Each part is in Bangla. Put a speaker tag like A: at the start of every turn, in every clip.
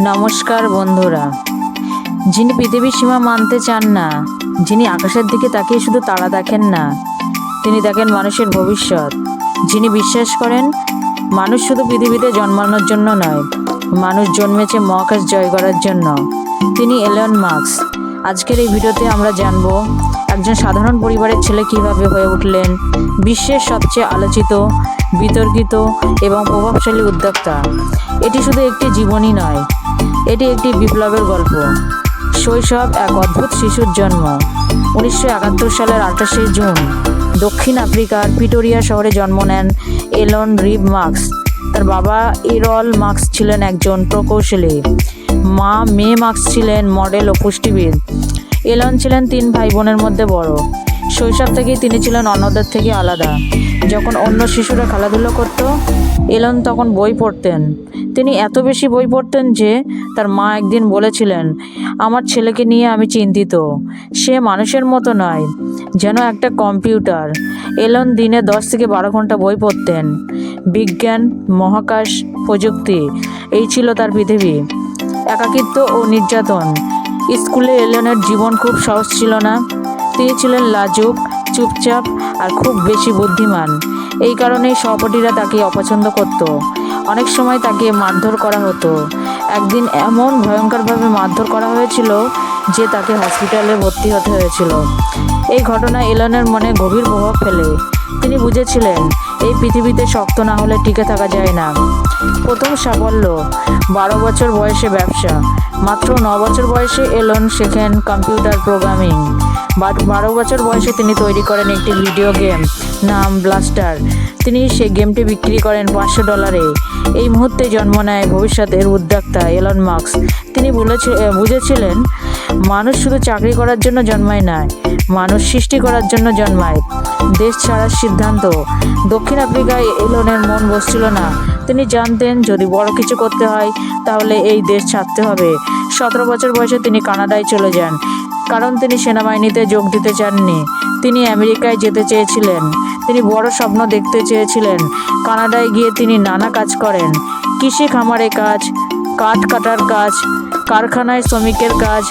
A: নমস্কার বন্ধুরা। যিনি পৃথিবীর সীমা মানতে চান না, যিনি আকাশের দিকে তাকিয়ে শুধু তারা দেখেন না, তিনি দেখেন মানুষের ভবিষ্যৎ। যিনি বিশ্বাস করেন মানুষ শুধু পৃথিবীতে জন্মানোর জন্য নয়, মানুষ জন্মেছে মহাকাশ জয় করার জন্য, তিনি এলন মাস্ক। আজকের এই ভিডিওতে আমরা জানব একজন সাধারণ পরিবারের ছেলে কিভাবে হয়ে উঠলেন বিশ্বের সবচেয়ে আলোচিত, বিতর্কিত এবং প্রভাবশালী উদ্যোক্তা। এটি শুধু একটি জীবনী নয়, এটি একটি বিপ্লবের গল্প। শৈশব এক অদ্ভুত শিশুর জন্ম। 1971 সালের 28শে জুন দক্ষিণ আফ্রিকার প্রিটোরিয়া শহরে জন্ম নেন এলন রিভ মাস্ক। তার বাবা এরল মাস্ক ছিলেন একজন প্রকৌশলী, মা মে মাস্ক ছিলেন মডেল ও পুষ্টিবিদ। এলন ছিলেন 3 ভাই বোনের মধ্যে বড়। শৈশব থেকেই তিনি ছিলেন অন্যদের থেকে আলাদা। যখন অন্য শিশুরা খেলাধুলো করত, এলন তখন বই পড়তেন। তিনি এত বেশি বই পড়তেন যে তার মা একদিন বলেছিলেন, আমার ছেলেকে নিয়ে আমি চিন্তিত, সে মানুষের মতো নয়, যেন একটা কম্পিউটার। এলন দিনে 10 থেকে 12 ঘন্টা বই পড়তেন। বিজ্ঞান, মহাকাশ, প্রযুক্তি, এই ছিল তার পৃথিবী। একাকিত্ব ও নির্যাতন। স্কুলে এলনের জীবন খুব সহজ ছিল না। তিনি ছিলেন লাজুক, চুপচাপ আর খুব বেশি বুদ্ধিমান। এই কারণেই সহপাঠীরা তাকে অপছন্দ করত। অনেক সময় তাকে মারধর করা হতো। একদিন এমন ভয়ঙ্করভাবে মারধর করা হয়েছিল যে তাকে হসপিটালে ভর্তি হতে হয়েছিল। এই ঘটনা এলনের মনে গভীর প্রভাব ফেলে। তিনি বুঝেছিলেন এই পৃথিবীতে শক্ত না হলে টিকে থাকা যায় না। প্রথম সাফল্য, 12 বছর বয়সে ব্যবসা। মাত্র 9 বছর বয়সে এলন শেখেন কম্পিউটার প্রোগ্রামিং। 12 বছর বয়সে তিনি তৈরি করেন একটি ভিডিও গেম নাম ব্লাস্টার। তিনি সেই গেমটি বিক্রি করেন $500। এই মুহূর্তে জন্ম নেয় ভবিষ্যতের উদ্যোক্তা এলন মাস্ক। তিনি বুঝেছিলেন মানুষ শুধু চাকরি করার জন্য জন্মায় না, মানুষ সৃষ্টি করার জন্য জন্মায়। দেশ ছাড়ার সিদ্ধান্ত। দক্ষিণ আফ্রিকায় এলনের মন বসছিল না। তিনি জানতেন যদি বড় কিছু করতে হয় তাহলে এই দেশ ছাড়তে হবে। 17 বছর বয়সে তিনি কানাডায় চলে যান, কারণ তিনি সেনাবাহিনীতে যোগ দিতে চাননি। তিনি আমেরিকায় যেতে চেয়েছিলেন। তিনি বড় স্বপ্ন দেখতে চেয়েছিলেন। কানাডায় গিয়ে তিনি নানা কাজ করেন, কৃষি খামারে কাজ, কাঠ কাটার কাজ, কারখানায় শ্রমিকের কাজ।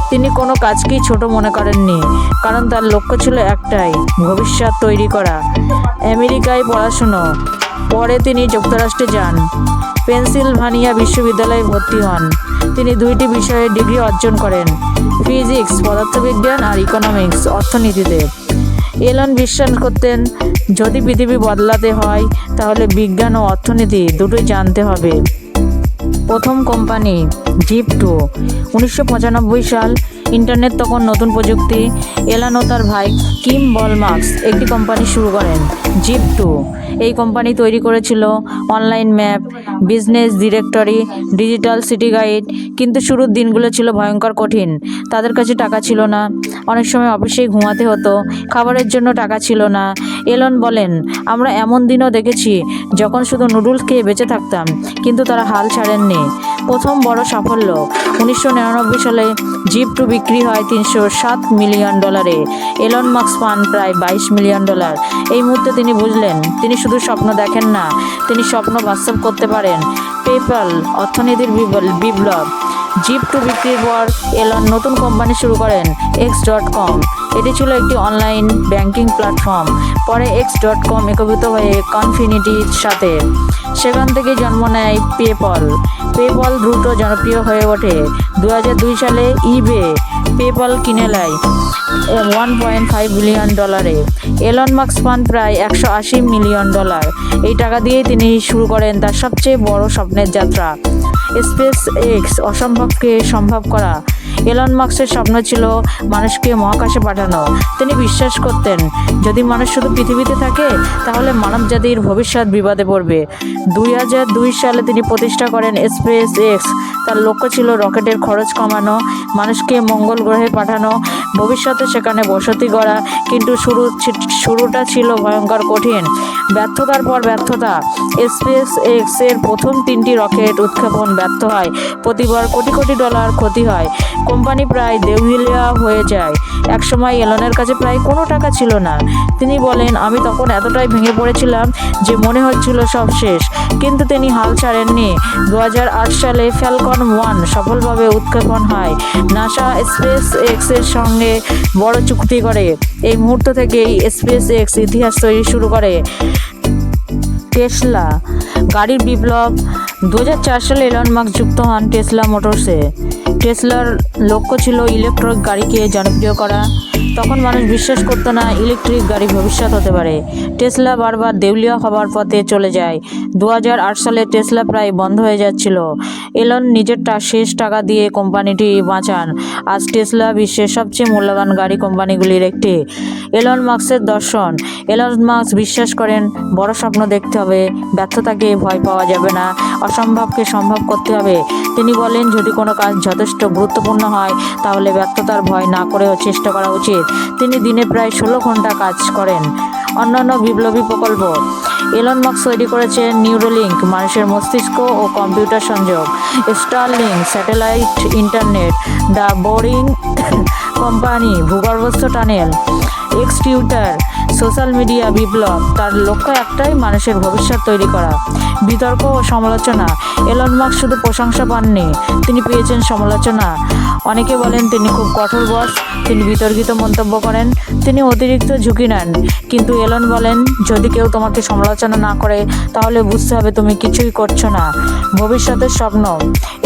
A: তিনি কোনো কাজকেই ছোট মনে করেননি, কারণ তার লক্ষ্য ছিল একটাই, ভবিষ্যৎ তৈরি করা। আমেরিকায় পড়াশুনো। পরে তিনি যুক্তরাষ্ট্রে যান, পেনসিলভানিয়া বিশ্ববিদ্যালয়ে ভর্তি হন। তিনি 2টি বিষয়ে ডিগ্রি অর্জন করেন, ফিজিক্স পদার্থবিজ্ঞান আর ইকোনমিক্স অর্থনীতিতে। এলন বিশ্বাস করতেন যদি পৃথিবী বদলাতে হয় তাহলে বিজ্ঞান ও অর্থনীতি দুটোই জানতে হবে। প্রথম কোম্পানি জিপ2। 1995 সাল। ইন্টারনেট তখন নতুন প্রযুক্তি। এলন ও তার ভাই কিম বল মাস্ক একটি কোম্পানি শুরু করেন, জিপ2। এই কোম্পানি তৈরি করেছিল online map, business directory, digital city guide. কিন্তু শুরুর দিনগুলো ছিল ভয়ঙ্কর কঠিন। তাদের কাছে টাকা ছিল না, অনেক সময় অফিসেই ঘুমাতে হতো, খাবারের জন্য টাকা ছিল না। এলন বলেন, আমরা এমন দিনও দেখেছি যখন শুধু নুডলস খেয়ে বেঁচে থাকতাম, কিন্তু তারা হাল ছাড়েননি। প্রথম বড় সাফল্য, 1999 সালে জিপ2 বিক্রি হয় $307 মিলিয়ন। এলন মাস্ক পান প্রায় $22 মিলিয়ন। এই মুহূর্তে তিনি বুঝলেন তিনি শুধু স্বপ্ন দেখেন না, তিনি স্বপ্ন বাস্তব করতে পারেন। পেপ্যাল, অর্থনীতির বিপ্লব। জিপ2 বিক্রির পর এলন নতুন কোম্পানি শুরু করেন, X.com। এটি ছিল একটি অনলাইন ব্যাংকিং প্ল্যাটফর্ম। পরে X.com একীভূত হয়ে কনফিনিটির সাথে। সেখান থেকে জন্ম নেয় পেপল। পেপল দ্রুত জনপ্রিয় হয়ে ওঠে। 2002 সালে ইবে পেপল কিনে নেয় $1.5 বিলিয়ন। এলন মাস্ক পান প্রায় $180 মিলিয়ন। এই টাকা দিয়েই তিনি শুরু করেন তার সবচেয়ে বড় স্বপ্নের যাত্রা, স্পেস এক্স, অসম্ভবকে সম্ভব করা। এলন মাস্কের স্বপ্ন ছিল মানুষকে মহাকাশে পাঠানো। তিনি বিশ্বাস করতেন যদি মানুষ শুধু পৃথিবীতে থাকে তাহলে মানবজাতির ভবিষ্যৎ বিপদে পড়বে। 2002 সালে তিনি প্রতিষ্ঠা করেন স্পেস এক্স। তার লক্ষ্য ছিল রকেটের খরচ কমানো, মানুষকে মঙ্গল গ্রহে পাঠানো, ভবিষ্যতে সেখানে বসতি গড়া। কিন্তু শুরুটা ছিল ভয়ঙ্কর কঠিন। ব্যর্থতার পর ব্যর্থতা। স্পেস এক্স এর প্রথম 3টি রকেট উৎক্ষেপণ ব্যর্থ হয়। প্রতিবার কোটি কোটি ডলার ক্ষতি হয়। কোম্পানি প্রায় দেউলিয়া হয়ে যায়। একসময় এলনের কাছে প্রায় কোনো টাকা ছিল না। তিনি বলেন, আমি তখন এতটাই ভেঙে পড়েছিলাম যে মনে হচ্ছিল সব শেষ। কিন্তু তিনি হাল ছাড়েননি। 2008 সালে ফ্যালকন 1 সফলভাবে উৎক্ষেপণ হয়। নাসা স্পেস এক্স এর সঙ্গে বড় চুক্তি করে। এই মুহূর্ত থেকেই স্পেস এক্স ইতিহাস তৈরি শুরু করে। টেসলা গাড়ির বিপ্লব। 2004 সালে এলন মাস্ক যুক্ত হন টেসলা মোটরসে। টেসলার লক্ষ্য ছিল ইলেকট্রিক গাড়িকে জনপ্রিয় করা। তখন মানুষ বিশ্বাস করতো না ইলেকট্রিক গাড়ি ভবিষ্যৎ হতে পারে। টেসলা বারবার দেউলিয়া হবার পথে চলে যায়। 2008 সালে টেসলা প্রায় বন্ধ হয়ে যাচ্ছিল। এলন নিজের শেষ টাকা দিয়ে কোম্পানিটি বাঁচান। আজ টেসলা বিশ্বের সবচেয়ে মূল্যবান গাড়ি কোম্পানিগুলির একটি। এলন মাস্কের দর্শন। এলন মাস্ক বিশ্বাস করেন, বড় স্বপ্ন দেখতে হবে, ব্যর্থতাকে ভয় পাওয়া যাবে না, অসম্ভবকে সম্ভব করতে হবে। তিনি বলেন, যদি কোনো কাজ যথেষ্ট গুরুত্বপূর্ণ হয় তাহলে ব্যর্থতার ভয় না করেও চেষ্টা করা উচিত। তিনি দিনে প্রায় 16 ঘন্টা কাজ করেন। অন্যান্য বিপ্লবী প্রকল্প। এলন মাস্ক তৈরি করেছেন নিউরোলিঙ্ক, মানুষের মস্তিষ্ক ও কম্পিউটার সংযোগ; Starlink, satellite internet; the Boring Company, ভূগর্ভস্থ টানেল; এক্স টুইটার, সোশ্যাল মিডিয়া বিপ্লব। তার লক্ষ্য একটাই, মানুষের ভবিষ্যৎ তৈরি করা। বিতর্ক ও সমালোচনা। এলন মাস্ক শুধু প্রশংসা পাননি, তিনি পেয়েছেন সমালোচনা। অনেকে বলেন তিনি খুব কঠোর বস, তিনি বিতর্কিত মন্তব্য করেন, তিনি অতিরিক্ত ঝুঁকি নেন। কিন্তু এলন বলেন, যদি কেউ তোমাকে সমালোচনা না করে তাহলে বুঝতে হবে তুমি কিছুই করছো না। ভবিষ্যতের স্বপ্ন।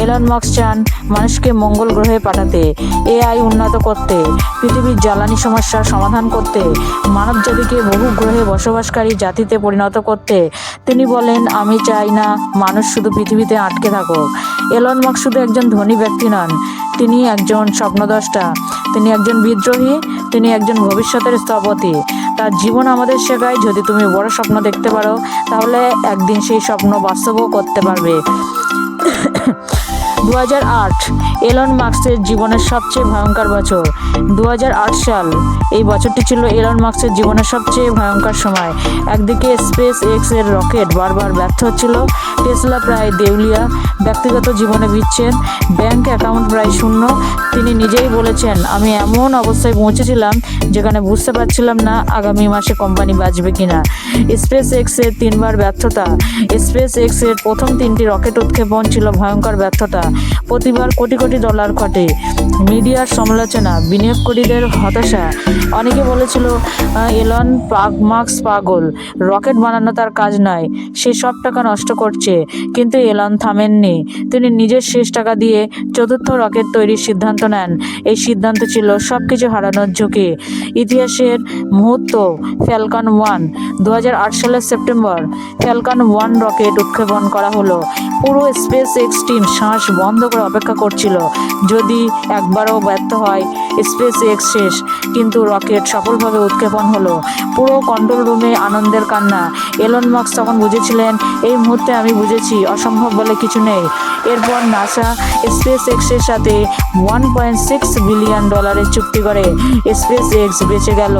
A: এলন মাস্ক চান মানুষকে মঙ্গল গ্রহে পাঠাতে, এআই উন্নত করতে, পৃথিবীর জ্বালানি সমস্যার সমাধান করতে, মানব জাতিকে বহু গ্রহে বসবাসকারী জাতিতে পরিণত করতে। তিনি বলেন, আমি চাই না মানুষ শুধু পৃথিবীতে আটকে থাকুক। এলন মাস্ক শুধু একজন ধনী ব্যক্তি নন, তিনি একজন স্বপ্নদ্রষ্টা, তিনি একজন বিদ্রোহী, তিনি একজন ভবিষ্যতের স্থপতি। তার জীবন আমাদের শেখায়, যদি তুমি বড় স্বপ্ন দেখতে পারো তাহলে একদিন সেই স্বপ্ন বাস্তবও করতে পারবে। 2008 এলন মাস্কের জীবনের সবচেয়ে ভয়ঙ্কর বছর। 2008 সাল, এই বছরটি ছিল এলন মাস্কের জীবনের সবচেয়ে ভয়ঙ্কর সময়। একদিকে স্পেস এক্স এর রকেট বারবার ব্যর্থ হচ্ছিল, টেসলা প্রায় দেউলিয়া, ব্যক্তিগত জীবনে বিচ্ছেদ, ব্যাংক অ্যাকাউন্ট প্রায় শূন্য। তিনি নিজেই বলেছেন, আমি এমন অবস্থায় পৌঁছেছিলাম যেখানে বুঝতে পারছিলাম না আগামী মাসে কোম্পানি বাঁচবে কিনা। স্পেস এক্স এর 3বার ব্যর্থতা। স্পেস এক্স এর প্রথম 3টি রকেট উৎক্ষেপণ ছিল ভয়ঙ্কর ব্যর্থতা। প্রতিবার কোটি কোটি ডলার ঘটে। মিডিয়ার সমালোচনা, বিনিয়োগকারীদের হতাশা। অনেকে বলেছিল এলন মাস্ক পাগল, রকেট বানানো তার কাজ নয়, সে সব টাকা নষ্ট করছে। কিন্তু এলন থামেননি। তিনি নিজের শেষ টাকা দিয়ে 4র্থ রকেট তৈরির সিদ্ধান্ত নেন। এই সিদ্ধান্ত ছিল সবকিছু হারানোর ঝুঁকি। ইতিহাসের মুহূর্ত। ফ্যালকন 1। 2008 সালের সেপ্টেম্বর ফ্যালকন 1 রকেট উৎক্ষেপণ করা হলো। পুরো স্পেস এক্স টিম শ্বাস বন্ধ করে অপেক্ষা করছিল। যদি একবারও ব্যর্থ হয় স্পেস এক্স শেষ। কিন্তু রকেট সফলভাবে উৎক্ষেপণ হলো। পুরো কন্ট্রোল রুমে আনন্দের কান্না। এলন মাস্ক তখন বুঝেছিলেন, এই মুহূর্তে আমি বুঝেছি অসম্ভব বলে কিছু নেই। এরপর নাসা স্পেস এক্সের সাথে $1.6 বিলিয়ন চুক্তি করে। স্পেস এক্স বেঁচে গেল।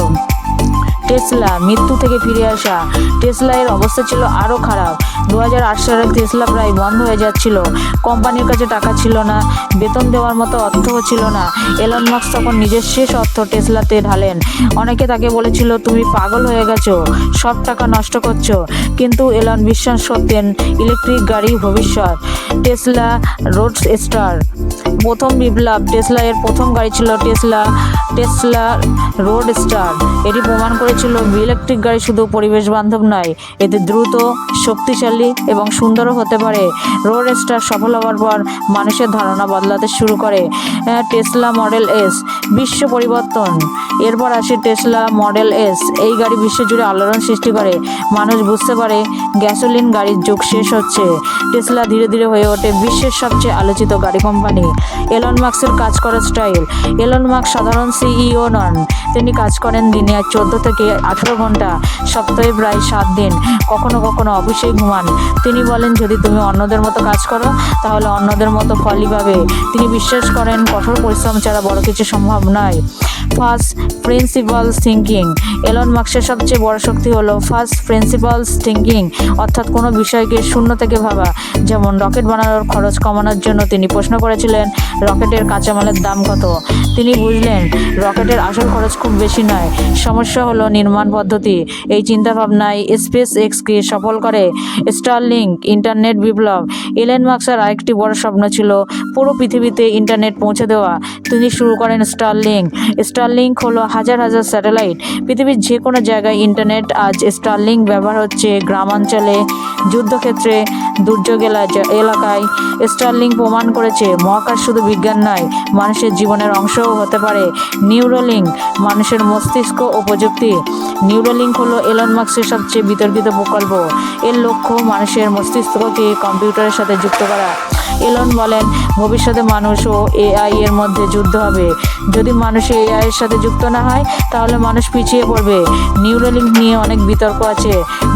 A: টেসলা, মৃত্যু থেকে ফিরে আসা। টেসলা এর অবস্থা ছিল আরও খারাপ। 2008 সালে টেসলা প্রায় বন্ধ হয়ে যাচ্ছিল। কোম্পানির কাছে টাকা ছিল না, বেতন দেওয়ার মতো অর্থও ছিল না। এলন মাস্ক তখন নিজের শেষ অর্থ টেসলাতে ঢালেন। অনেকে তাকে বলেছিল, তুমি পাগল হয়ে গেছো, সব টাকা নষ্ট করছো। কিন্তু এলন বিশ্বাস করতেন ইলেকট্রিক গাড়ি ভবিষ্যৎ। টেসলা রোডস্টার, প্রথম বিপ্লব। টেসলা এর প্রথম গাড়ি ছিল টেসলা রোডস্টার। এটি প্রমাণ করেছিল ইলেকট্রিক গাড়ি শুধু পরিবেশ বান্ধব নয়, এতে দ্রুত, শক্তিশালী এবং সুন্দরও হতে পারে। রোডস্টার সফল হওয়ার পর মানুষের ধারণা বদলাতে শুরু করে। টেসলা মডেল এস, বিশ্ব পরিবর্তন। এরপর আসে টেসলা মডেল এস। এই গাড়ি বিশ্বজুড়ে আলোড়ন সৃষ্টি করে। মানুষ বুঝতে পারে গ্যাসোলিন গাড়ির যুগ শেষ হচ্ছে। টেসলা ধীরে ধীরে হয়ে ওঠে বিশ্বের সবচেয়ে আলোচিত গাড়ি কোম্পানি। এলন মাস্কের কাজ করার স্টাইল। এলন মাস্ক সাধারণ সিইও নন। তিনি কাজ করেন দিনে 14 থেকে 18 ঘন্টা, সপ্তাহে প্রায় 7 দিন, কখনো কখনো অফিসেই ঘুমান। তিনি বলেন, যদি তুমি অন্যদের মতো কাজ করো তাহলে অন্যদের মতো ফলই পাবে। তিনি বিশ্বাস করেন কঠোর পরিশ্রম ছাড়া বড় কিছু সম্ভব নয়। First principles thinking. এলন মাস্কের সবচেয়ে বড় শক্তি হলো ফার্স্ট প্রিন্সিপালস থিঙ্কিং, অর্থাৎ কোনো বিষয়কে শূন্য থেকে ভাবা। যেমন রকেট বানানোর খরচ কমানোর জন্য তিনি প্রশ্ন করেছিলেন, রকেটের কাঁচামালের দাম কত? তিনি বুঝলেন রকেটের আসল খরচ খুব বেশি নয়, সমস্যা হলো নির্মাণ পদ্ধতি। এই চিন্তাভাবনায় স্পেস এক্সকে সফল করে স্টারলিংক ইন্টারনেট বিপ্লব। এলন মাস্কের আরেকটি বড় স্বপ্ন ছিল পুরো পৃথিবীতে ইন্টারনেট পৌঁছে দেওয়া। তিনি শুরু করেন স্টারলিংক। স্টারলিংক হলো হাজার হাজার স্যাটেলাইট, পৃথিবীর যে কোনো জায়গায় ইন্টারনেট। আজ স্টারলিংক ব্যবহার হচ্ছে গ্রামাঞ্চলে, যুদ্ধক্ষেত্রে, দুর্যোগ এলাকায়। স্টারলিংক প্রমাণ করেছে মহাকাশ শুধু বিজ্ঞান নয়, মানুষের জীবনের অংশও হতে পারে। নিউরোলিংক, মানুষের মস্তিষ্ক ও প্রযুক্তি। নিউরোলিংক হলো এলন মাস্কের সবচেয়ে বিতর্কিত প্রকল্প। এর লক্ষ্য মানুষের মস্তিষ্ককে কম্পিউটারের সাথে যুক্ত করা। এলন বলেন, ভবিষ্যতে মানুষ ও এআই এর মধ্যে যুদ্ধ হবে। যদি মানুষ এআই এর সাথে যুক্ত না হয় তাহলে মানুষ পিছিয়ে পড়বে। নিউরোলিংক নিয়ে অনেক বিতর্ক আছে,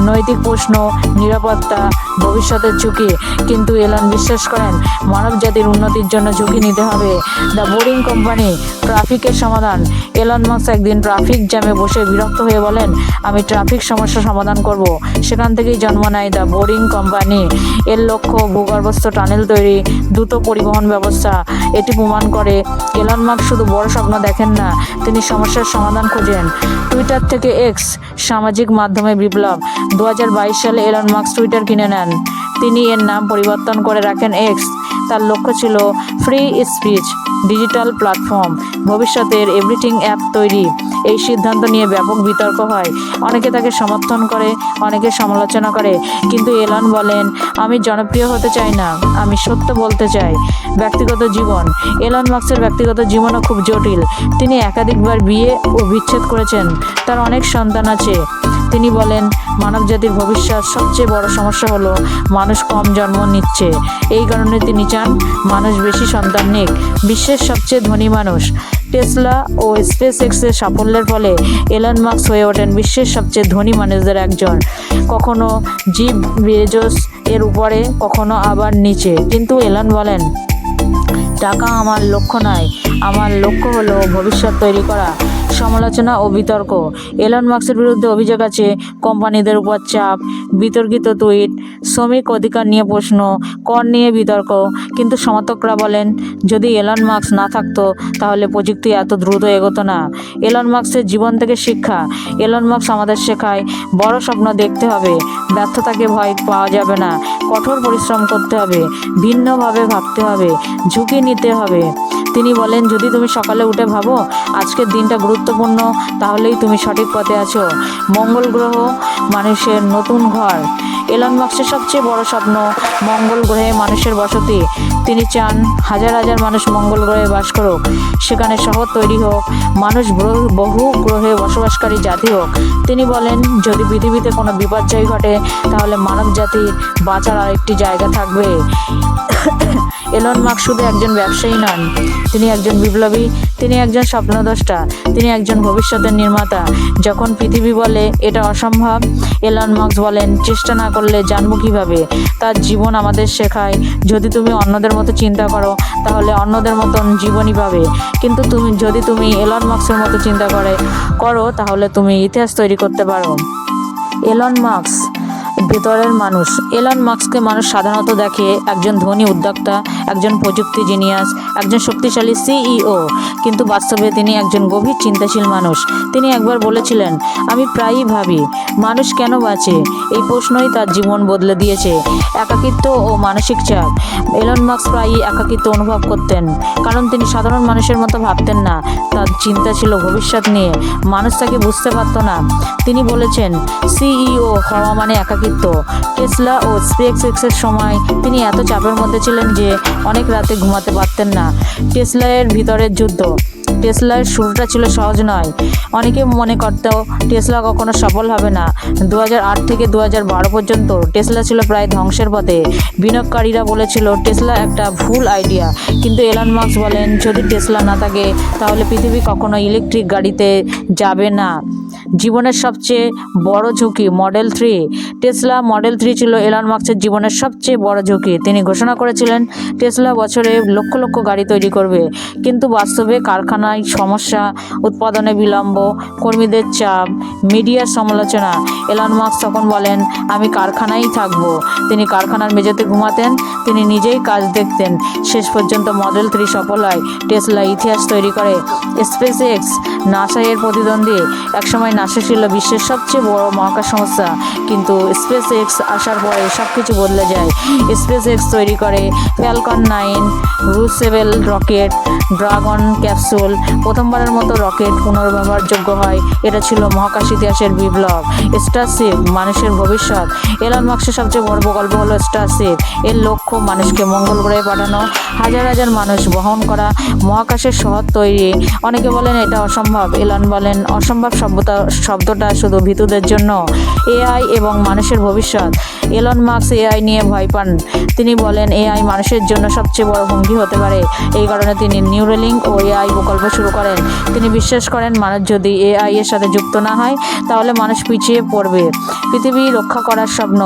A: নৈতিক প্রশ্ন, নিরাপত্তা, ভবিষ্যতের ঝুঁকি। কিন্তু এলন বিশ্বাস করেন মানব জাতির উন্নতির জন্য ঝুঁকি নিতে হবে। দ্য বোরিং কোম্পানি, ট্রাফিকের সমাধান। এলন মাস্ক একদিন ট্রাফিক জ্যামে বসে বিরক্ত হয়ে বলেন, আমি ট্রাফিক সমস্যা সমাধান করব। সেখান থেকেই জন্ম নেয় দ্য বোরিং কোম্পানি। এর লক্ষ্য ভূগর্ভস্থ টানেল তৈরি, দ্রুত পরিবহন ব্যবস্থা। এটি প্রমাণ করে এলন মাস্ক শুধু বড় স্বপ্ন দেখেন না, তিনি সমস্যার সমাধান খোঁজেন। টুইটার থেকে এক্স, সামাজিক মাধ্যমে বিপ্লব। 2022 সালে এলন মাস্ক টুইটার কিনে নেন। তিনি এর নাম পরিবর্তন করে রাখেন এক্স। তার লক্ষ্য ছিল ফ্রি স্পিচ, ডিজিটাল প্ল্যাটফর্ম, ভবিষ্যতের এভরিথিং অ্যাপ তৈরি। এই সিদ্ধান্ত নিয়ে ব্যাপক বিতর্ক হয়, অনেকে তাকে সমর্থন করে, অনেকে সমালোচনা করে। কিন্তু এলন বলেন, আমি জনপ্রিয় হতে চাই না, আমি সত্য বলতে চাই। ব্যক্তিগত জীবন। এলন মাস্কের ব্যক্তিগত জীবনও খুব জটিল। তিনি একাধিকবার বিয়ে ও বিচ্ছেদ করেছেন, তার অনেক সন্তান আছে। তিনি বলেন, মানবজাতির ভবিষ্যৎ সবচেয়ে বড় সমস্যা হলো মানুষ কম জন্ম নিচ্ছে। এই কারণে তিনি চান মানুষ বেশি সন্তান নিক। বিশ্বের সবচেয়ে ধনী মানুষ। টেসলা ও স্পেস এক্সের সাফল্যের ফলে এলন মাস্ক হয়ে ওঠেন বিশ্বের সবচেয়ে ধনী মানুষদের একজন। কখনো জিফ বেজোস এর উপরে, কখনো আবার নিচে। কিন্তু এলন বলেন, টাকা আমার লক্ষ্য নয়, আমার লক্ষ্য হলো ভবিষ্যৎ তৈরি করা। সমালোচনা ও বিতর্ক। এলন মাস্কের বিরুদ্ধে অভিযোগ আছে কোম্পানিদের উপর চাপ, বিতর্কিত টুইট, শ্রমিক অধিকার নিয়ে প্রশ্ন, কর নিয়ে বিতর্ক। কিন্তু সমর্থকরা বলেন, যদি এলন মাস্ক না থাকতো তাহলে প্রযুক্তি এত দ্রুত এগোতো না। এলন মাস্কের জীবন থেকে শিক্ষা। এলন মাস্ক আমাদের শেখায় বড় স্বপ্ন দেখতে হবে, ব্যর্থতাকে ভয় পাওয়া যাবে না, কঠোর পরিশ্রম করতে হবে, ভিন্নভাবে ভাবতে হবে, ঝুঁকি নিতে হবে। তিনি বলেন, যদি তুমি সকালে উঠে ভাবো আজকের দিনটা গুরুত্বপূর্ণ, তাহলেই তুমি সঠিক পথে আছো। মঙ্গল গ্রহ, মানুষের নতুন ঘর। এলন মাস্কের সবচেয়ে বড় স্বপ্ন মঙ্গল গ্রহে মানুষের বসতি। তিনি চান হাজার হাজার মানুষ মঙ্গল গ্রহে বাস করুক, সেখানে শহর তৈরি হোক, মানুষ বহু গ্রহে বসবাসকারী জাতি হোক। তিনি বলেন, যদি পৃথিবীতে কোনো বিপর্যয় ঘটে তাহলে মানব জাতির বাঁচার আরেকটি জায়গা থাকবে। এলন মাস্ক শুধু একজন ব্যবসায়ী নন, তিনি একজন বিপ্লবী, তিনি একজন স্বপ্নদ্রষ্টা, তিনি একজন ভবিষ্যতের নির্মাতা। যখন পৃথিবী বলে এটা অসম্ভব, এলন মাস্ক বলেন, চেষ্টা না করলে জানবো কিভাবে। তার জীবন আমাদের শেখায়, যদি তুমি অন্যদের মতো চিন্তা করো তাহলে অন্যদের মতন জীবনই পাবে। কিন্তু যদি তুমি এলন মাস্কের মতো চিন্তা করো তাহলে তুমি ইতিহাস তৈরি করতে পারো। এলন মাস্ক ভেতরের মানুষ। এলন মাস্ককে মানুষ সাধারণত দেখে একজন ধনী উদ্যোক্তা, একজন প্রযুক্তি জিনিয়াস, একজন শক্তিশালী সিইও, কিন্তু বাস্তবে তিনি একজন গভীর চিন্তাশীল মানুষ। তিনি একবার বলেছিলেন, আমি প্রায়ই ভাবি মানুষ কেন বাঁচে। এই প্রশ্নই তার জীবন বদলে দিয়েছে। একাকিত্ব ও মানসিক চাপ। এলন মাস্ক প্রায়ই একাকিত্ব অনুভব করতেন, কারণ তিনি সাধারণ মানুষের মতো ভাবতেন না। তার চিন্তা ছিল ভবিষ্যৎ নিয়ে, মানুষ তাকে বুঝতে পারত না। তিনি বলেছেন, সিইও হওয়া মানে একাকিত্ব। টেসলা ও স্পেস এক্সের সময় তিনি এত চাপের মধ্যে ছিলেন যে অনেক রাতে ঘুমাতে পারতেন না। টেসলা এর ভিতরের যুদ্ধ। টেসলার শুরুটা ছিল সহজ নয়। অনেকে মনে করতো টেসলা কখনো সফল হবে না। 2008 থেকে 2012 পর্যন্ত টেসলা ছিল প্রায় ধ্বংসের পথে। বিনিয়োগকারীরা বলেছিল টেসলা একটা ভুল আইডিয়া, কিন্তু এলন মাস্ক বলেন যদি টেসলা না থাকে তাহলে পৃথিবী কখনো ইলেকট্রিক গাড়িতে যাবে না। জীবনের সবচেয়ে বড় ঝুঁকি মডেল 3। টেসলা মডেল 3 ছিল এলন মাস্কের জীবনের সবচেয়ে বড় ঝুঁকি। তিনি ঘোষণা করেছিলেন টেসলা বছরে লক্ষ লক্ষ গাড়ি তৈরি করবে, কিন্তু বাস্তবে কারখানায় সমস্যা, উৎপাদনে বিলম্ব, কর্মীদের চাপ, মিডিয়ার সমালোচনা। এলন মাস্ক তখন বলেন আমি কারখানায় থাকব। তিনি কারখানার মেঝেতে ঘুমাতেন, তিনি নিজেই কাজ দেখতেন। শেষ পর্যন্ত মডেল 3 সফল হয়, টেসলা ইতিহাস তৈরি করে। স্পেস এক্স নাসা এর প্রতিদ্বন্দ্বী। একসময় নাসা ছিল বিশ্বের সবচেয়ে বড় মহাকাশ সংস্থা, কিন্তু স্পেস এক্স আসার পরে সব কিছু বদলে যায়। স্পেস এক্স তৈরি করে ফ্যালকন 9, রুসেবেল রকেট, ড্রাগন ক্যাপসুল। প্রথমবারের মতো রকেট পুনর্ব্যবহারযোগ্য হয়। এটা ছিল মহাকাশ ইতিহাসের বিপ্লব। স্টারশিপ মানুষের ভবিষ্যৎ। এলন মাস্কের সবচেয়ে বড় প্রকল্প হলো স্টারশিপ। এর লক্ষ্য মানুষকে মঙ্গল গ্রহে পাঠানো, হাজার হাজার মানুষ বহন করা, মহাকাশের শহর তৈরি। অনেকে বলেন এটা অসম্ভব। এলন বলেন অসম্ভব শব্দটা শুধু ভীতুদের জন্য। এআই এবং মানুষের ভবিষ্যৎ। এলন মাস্ক এআই নিয়ে ভয় পান। তিনি বলেন এআই মানুষের জন্য সবচেয়ে বড় হুমকি হতে পারে। এই কারণে তিনি নিউরালিঙ্ক ও এআই প্রকল্প শুরু করেন। তিনি বিশ্বাস করেন মানুষ যদি এআই এর সাথে যুক্ত না হয় তাহলে মানুষ পিছিয়ে পড়বে। পৃথিবী রক্ষা করার স্বপ্ন।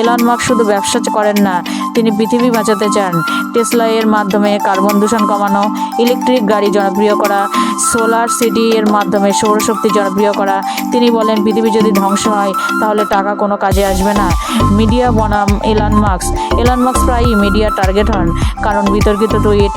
A: এলন মাস্ক শুধু ব্যবসা করেন না, তিনি পৃথিবী বাঁচাতে চান। টেসলা এর মাধ্যমে কার্বন দূষণ কমানো, ইলেকট্রিক গাড়ি জনপ্রিয় করা, সোলার সিটি এর মাধ্যমে সৌরশক্তি জনপ্রিয় করা। তিনি বলেন পৃথিবী যদি ধ্বংস হয় তাহলে টাকা কোনো কাজে আসবে না। মিডিয়া বনাম এলন মাস্ক। এলন মাস্ক প্রায়ই মিডিয়া টার্গেট হন, কারণ বিতর্কিত টুইট,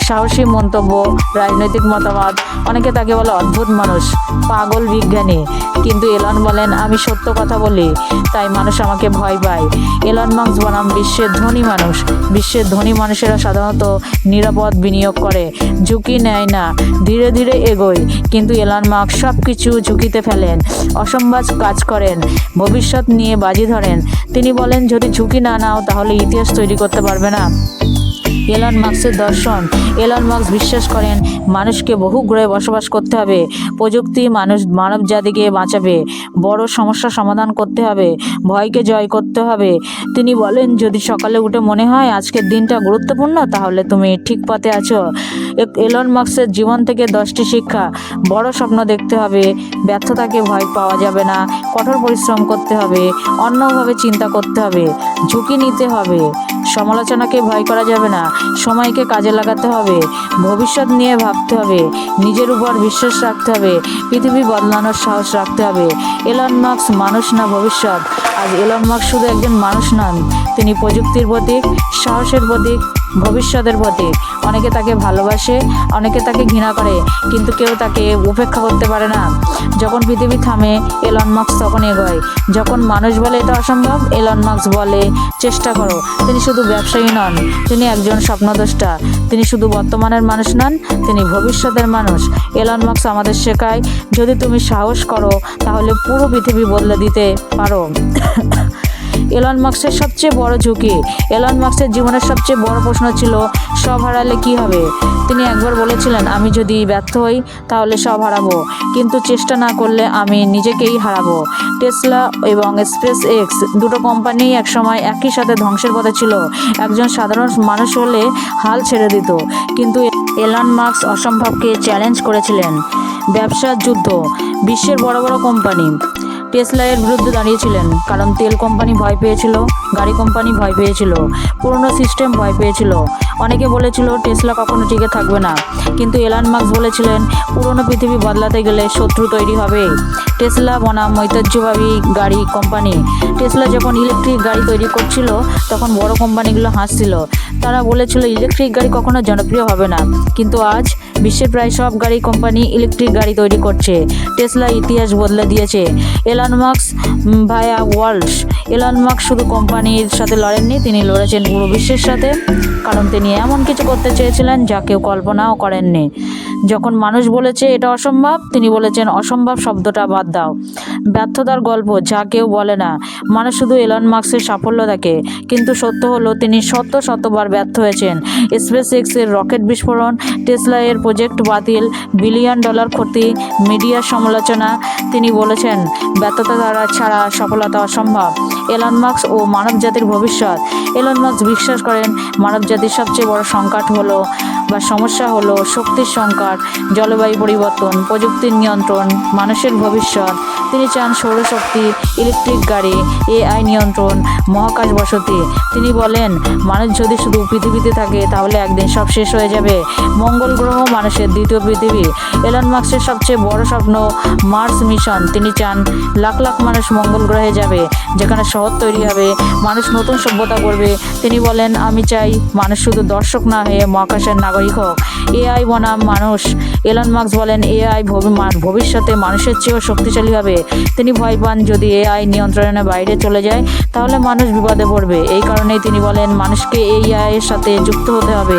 A: সাহসী মন্তব্য, রাজনৈতিক মতামত। অনেকে তাকে বলে অদ্ভুত মানুষ, পাগল বিজ্ঞানী। কিন্তু এলন বলেন আমি সত্য কথা বলি, তাই মানুষ আমাকে ভয় পায়। এলন মাস্ক বনাম বিশ্বের ধনী মানুষ। বিশ্বের ধনী মানুষেরা সাধারণত নিরাপদ বিনিয়োগ করে, ঝুঁকি নেয় না, ধীরে ধীরে এগোয়। কিন্তু এলন মাস্ক সব কিছু ঝুঁকিতে ফেলেন, অসম্ভব কাজ করেন, ভবিষ্যৎ নিয়ে বাজি ধরেন। তিনি বলেন যদি ঝুঁকি না নাও তাহলে ইতিহাস তৈরি করতে পারবে না। এলন মাস্কের দর্শন। এলন মাস্ক বিশ্বাস করেন মানুষকে বহু গ্রহে বসবাস করতে হবে। প্রযুক্তি মানব জাতিকে বাঁচাবে। বড় সমস্যা সমাধান করতে হবে, ভয়কে জয় করতে হবে। তিনি বলেন যদি সকালে উঠে মনে হয় আজকের দিনটা গুরুত্বপূর্ণ তাহলে তুমি ঠিক পথে আছো। এলন মাস্কের জীবন থেকে 10টি শিক্ষা। বড় স্বপ্ন দেখতে হবে, ব্যর্থতাকে ভয় পাওয়া যাবে না, কঠোর পরিশ্রম করতে হবে, অন্যভাবে চিন্তা করতে হবে, ঝুঁকি নিতে হবে, সমালোচনাকে ভয় করা যাবে না, সময়কে কাজে লাগাতে হবে, ভবিষ্যৎ নিয়ে ভাবতে হবে, নিজের উপর বিশ্বাস রাখতে হবে, পৃথিবী বদলানোর সাহস রাখতে হবে। এলন মাস্ক মানুষ না ভবিষ্যৎ। আজ এলন মাস্ক শুধু একজন মানুষ নন, তিনি প্রযুক্তির প্রতীক, সাহসের প্রতীক, ভবিষ্যতের প্রতীক। অনেকে তাকে ভালোবাসে, অনেকে তাকে ঘৃণা করে, কিন্তু কেউ তাকে উপেক্ষা করতে পারে না। যখন পৃথিবী থামে এলন মাস্ক তখন এগোয়। যখন মানুষ বলে এটা অসম্ভব এলন মাস্ক বলে চেষ্টা করো। তিনি শুধু ব্যবসায়ী নন, তিনি একজন স্বপ্নদ্রষ্টা। তিনি শুধু বর্তমানের মানুষ নন, তিনি ভবিষ্যতের মানুষ। এলন মাস্ক আমাদের শেখায় যদি তুমি সাহস করো তাহলে পুরো পৃথিবী বদলে দিতে পারো। এলন মাস্কের সবচেয়ে বড় ঝুঁকি। এলন মাস্কের জীবনের সবচেয়ে বড় প্রশ্ন ছিল সব হারালে কী হবে। তিনি একবার বলেছিলেন আমি যদি ব্যর্থ হই তাহলে সব হারাবো, কিন্তু চেষ্টা না করলে আমি নিজেকেই হারাবো। টেসলা এবং স্পেস এক্স দুটো কোম্পানি একসময় একই সাথে ধ্বংসের পথে ছিল। একজন সাধারণ মানুষ হলে হাল ছেড়ে দিত, কিন্তু এলন মাস্ক অসম্ভবকে চ্যালেঞ্জ করেছিলেন। ব্যবসার যুদ্ধ। বিশ্বের বড় বড় কোম্পানি টেসলা এর বিরুদ্ধে দাঁড়িয়েছিলেন, কারণ তেল কোম্পানি ভয় পেয়েছিল, গাড়ি কোম্পানি ভয় পেয়েছিল, পুরনো সিস্টেম ভয় পেয়েছিল। অনেকে বলেছিল টেসলা কখনো টিকে থাকবে না, কিন্তু এলন মাস্ক বলেছিলেন পুরনো পৃথিবী বদলাতে গেলে শত্রু তৈরি হবে। টেসলা বনাম ঐতিহ্যবাহী গাড়ি কোম্পানি। টেসলা যখন ইলেকট্রিক গাড়ি তৈরি করছিল তখন বড় কোম্পানিগুলো হাসছিল। তারা বলেছিল ইলেকট্রিক গাড়ি কখনো জনপ্রিয় হবে না, কিন্তু আজ বিশ্বের প্রায় সব গাড়ি কোম্পানি ইলেকট্রিক গাড়ি তৈরি করছে। টেসলা ইতিহাস বদলে দিয়েছে। এলন মাস্ক ভায়া ওয়ার্ল্ডস। এলন মাস্ক শুধু কোম্পানির সাথে লড়েননি, তিনি লড়েছেন পুরো বিশ্বের সাথে, কারণ তিনি এমন কিছু করতে চেয়েছিলেন যা কেউ কল্পনাও করেননি। যখন মানুষ বলেছে এটা অসম্ভব, তিনি বলেছেন অসম্ভব শব্দটা বাদ দাও। ব্যর্থতার গল্প যা কেউ বলে না। মানুষ শুধু এলন মাস্কের সাফল্য দেখে, কিন্তু সত্য হলো তিনি শতবার ব্যর্থ হয়েছেন। স্পেসএক্স এর রকেট বিস্ফোরণ, টেসলা এর প্রজেক্ট বাতিল, $বিলিয়ন ক্ষতি, মিডিয়ার সমালোচনা। তিনি বলেছেন ব্যর্থতা ছাড়া সফলতা অসম্ভব। এলন মাস্ক ও মানবজাতির ভবিষ্যৎ। এলন মাস্ক বিশ্বাস করেন মানবজাতির সবচেয়ে বড় সংকট হলো সমস্যা হলো শক্তির সংকট, জলবায়ু পরিবর্তন, প্রযুক্তির নিয়ন্ত্রণ, মানুষের ভবিষ্যৎ। তিনি চান সৌরশক্তি, ইলেকট্রিক গাড়ি, এআই নিয়ন্ত্রণ, মহাকাশ বসতি। তিনি বলেন মানুষ যদি শুধু পৃথিবীতে থাকে তাহলে একদিন সব শেষ হয়ে যাবে। মঙ্গল গ্রহ মানুষের দ্বিতীয় পৃথিবী। এলন মাস্কের সবচেয়ে বড় স্বপ্ন মার্স মিশন। তিনি চান লাখ লাখ মানুষ মঙ্গল গ্রহে যাবে, যেখানে শহর তৈরি হবে, মানুষ নতুন সভ্যতা করবে। তিনি বলেন আমি চাই মানুষ শুধু দর্শক না হয়ে মহাকাশের নাগরিক হোক। এআই বনাম মানুষ। এলন মাস্ক বলেন এআই ভবিষ্যতে মানুষের চেয়েও শক্তিশালী হবে। তিনি ভয় পান যদি এআই নিয়ন্ত্রণের বাইরে চলে যায় তাহলে মানুষ বিপদে পড়বে। এই কারণেই তিনি বলেন মানুষকে এআই এর সাথে যুক্ত হতে হবে।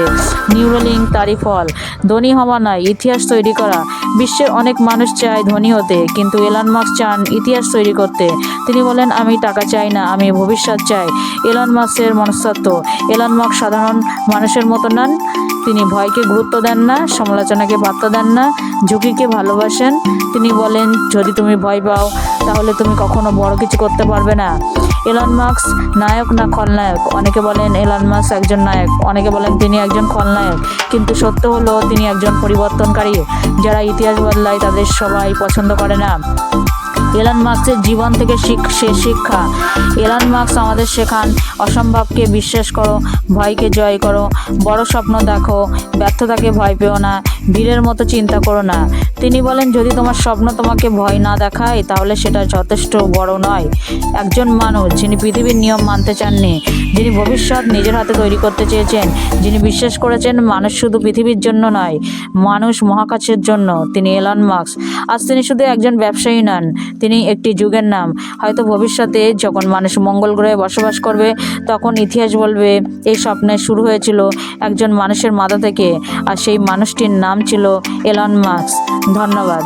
A: নিউরালিঙ্ক তারই ফল। ধনী হওয়া নয়, ইতিহাস তৈরি করা। বিশ্বের অনেক মানুষ চায় ধনী হতে, কিন্তু এলন মাস্ক চান ইতিহাস তৈরি করতে। তিনি বলেন আমি টাকা চাই না, আমি ভবিষ্যৎ চাই। এলন মাস্কের মনস্তত্ত্ব। এলন মাস্ক সাধারণ মানুষের মতো নন। তিনি ভয়কে গুরুত্ব দেন না, সমালোচনাকে পাত্তা দেন না, ঝুঁকিকে ভালোবাসেন। তিনি বলেন যদি তুমি ভয় পাও তাহলে তুমি কখনো বড় কিছু করতে পারবে না। এলন মাস্ক নায়ক না খলনায়ক? অনেকে বলেন এলন মাস্ক একজন নায়ক, অনেকে বলেন তিনি একজন খলনায়ক, কিন্তু সত্য হলো তিনি একজন পরিবর্তনকারী। যারা ইতিহাস বদলায় তাদের সবাই পছন্দ করে না। এলন মাস্কের জীবন থেকে শিক্ষা। এলন মাস্ক আমাদের শেখান অসম্ভবকে বিশ্বাস করো, ভয়কে জয় করো, বড় স্বপ্ন দেখো, ব্যর্থতাকে ভয় পেও না, বীরের মতো চিন্তা করো না। তিনি বলেন যদি তোমার স্বপ্ন তোমাকে ভয় না দেখায় তাহলে সেটা যথেষ্ট বড় নয়। একজন মানুষ যিনি পৃথিবীর নিয়ম মানতে চাননি, যিনি ভবিষ্যৎ নিজের হাতে তৈরি করতে চেয়েছেন, যিনি বিশ্বাস করেছেন মানুষ শুধু পৃথিবীর জন্য নয়, মানুষ মহাকাশের জন্য, তিনি এলন মাস্ক। আজ তিনি শুধু একজন ব্যবসায়ী নন, তিনি একটি যুগের নাম। হয়তো ভবিষ্যতে যখন মানুষ মঙ্গল গ্রহে বসবাস করবে তখন ইতিহাস বলবে এই স্বপ্নের শুরু হয়েছিল একজন মানুষের মাথা থেকে, আর সেই মানুষটির নাম ছিল এলন মাস্ক। ধন্যবাদ।